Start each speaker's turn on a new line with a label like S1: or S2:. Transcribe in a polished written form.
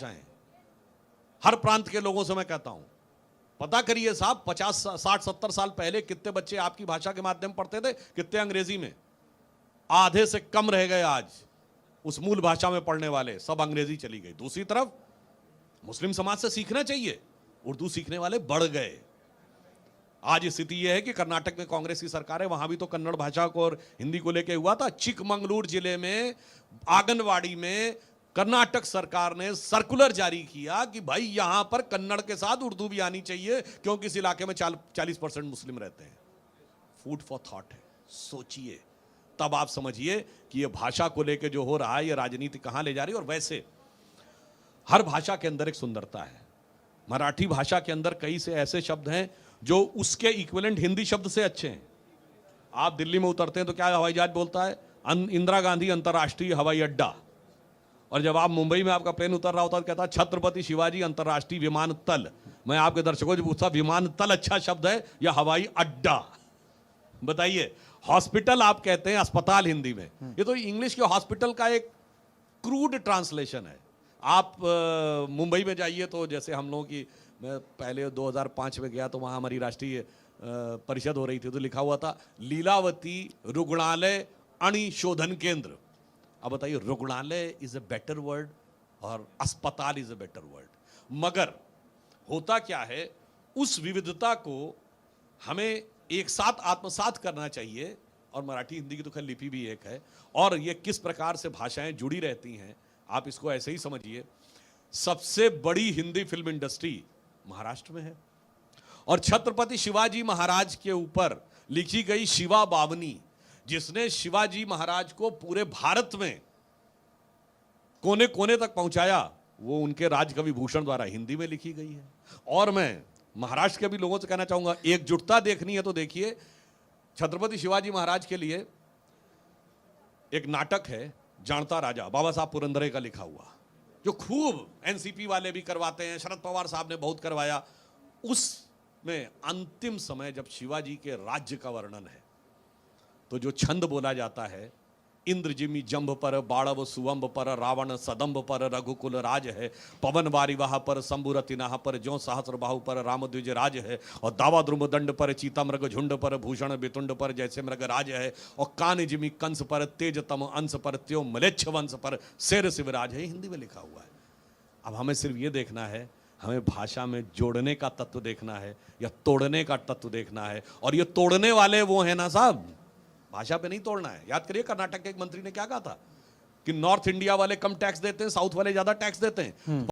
S1: जाएं। हर प्रांत के लोगों से मैं कहता हूं, पता करिए साहब, 50 60 70 साल पहले कितने बच्चे आपकी भाषा के माध्यम पढ़ते थे, कितने अंग्रेजी में। आधे से कम रह गए आज उस मूल भाषा में पढ़ने वाले, सब अंग्रेजी चली गई। दूसरी तरफ मुस्लिम समाज से सीखना चाहिए, उर्दू सीखने वाले बढ़ गए। आज स्थिति यह है कि कर्नाटक में कांग्रेस की सरकार है, वहां भी तो कन्नड़ भाषा को और हिंदी को लेकर हुआ था। चिकमंगलूर जिले में आंगनवाड़ी में कर्नाटक सरकार ने सर्कुलर जारी किया कि भाई यहां पर कन्नड़ के साथ उर्दू भी आनी चाहिए, क्योंकि इस इलाके में 40% मुस्लिम रहते हैं। फूड फॉर थॉट है, सोचिए, तब आप समझिए कि यह भाषा को लेकर जो हो रहा है, यह राजनीति कहां ले जा रही है। और वैसे हर भाषा के अंदर एक सुंदरता है। मराठी भाषा के अंदर कई से ऐसे शब्द हैं जो उसके इक्विवेलेंट हिंदी शब्द से अच्छे हैं। आप दिल्ली में उतरते हैं तो क्या हवाई जहाज बोलता है? इंदिरा गांधी अंतर्राष्ट्रीय हवाई अड्डा। और जब आप मुंबई में आपका प्लेन उतर रहा होता है तो कहता है छत्रपति शिवाजी अंतर्राष्ट्रीय विमानतल। मैं आपके दर्शकों से पूछता, विमानतल अच्छा शब्द है या हवाई अड्डा? बताइए। हॉस्पिटल आप कहते हैं अस्पताल हिंदी में, ये तो इंग्लिश के हॉस्पिटल का एक क्रूड ट्रांसलेशन है। आप मुंबई में जाइए तो जैसे हम लोगों की, मैं पहले 2005 में गया तो वहाँ हमारी राष्ट्रीय परिषद हो रही थी, तो लिखा हुआ था लीलावती रुग्णालय अणुशोधन केंद्र। अब बताइए, रुग्णालय इज ए बेटर वर्ड और अस्पताल इज ए बेटर वर्ड। मगर होता क्या है, उस विविधता को हमें एक साथ आत्मसात करना चाहिए। और मराठी हिंदी की तो खैर लिपि भी एक है, और ये किस प्रकार से भाषाएं जुड़ी रहती हैं, आप इसको ऐसे ही समझिए। सबसे बड़ी हिंदी फिल्म इंडस्ट्री महाराष्ट्र में है, और छत्रपति शिवाजी महाराज के ऊपर लिखी गई शिवा बावनी, जिसने शिवाजी महाराज को पूरे भारत में कोने कोने तक पहुंचाया, वो उनके राजकवि भूषण द्वारा हिंदी में लिखी गई है। और मैं महाराष्ट्र के भी लोगों से कहना चाहूंगा, एकजुटता देखनी है तो देखिए, छत्रपति शिवाजी महाराज के लिए एक नाटक है जानता राजा, बाबा साहब पुरंदरे का लिखा हुआ, जो खूब एनसीपी वाले भी करवाते हैं, शरद पवार साहब ने बहुत करवाया। उसमें अंतिम समय जब शिवाजी के राज्य का वर्णन है, तो जो छंद बोला जाता है, इंद्र जिमी जंभ पर बाड़व सुवंभ पर रावण सदंभ पर रघुकुल राज है, पवन वारिवाह पर शंभुरतिनाह पर ज्यों सहस्र बाहु पर रामद्विज राज है, और दावा द्रुम दंड पर चीता मृग झुंड पर भूषण बितुंड पर जैसे मृग राज है, और कान जिमी कंस पर तेजतम अंश पर त्यों मलेच्छ वंश पर शेर शिवराज है। हिंदी में लिखा हुआ है। अब हमें सिर्फ ये देखना है, हमें भाषा में जोड़ने का तत्व देखना है या तोड़ने का तत्व देखना है। और ये तोड़ने वाले वो हैं ना साहब, भाषा पे नहीं तोड़ना है। याद करिए, कर्नाटक के एक मंत्री ने क्या कहा था कि नॉर्थ इंडिया वाले कम टैक्स देते हैं, साउथ वाले ज्यादा टैक्स देते हैं।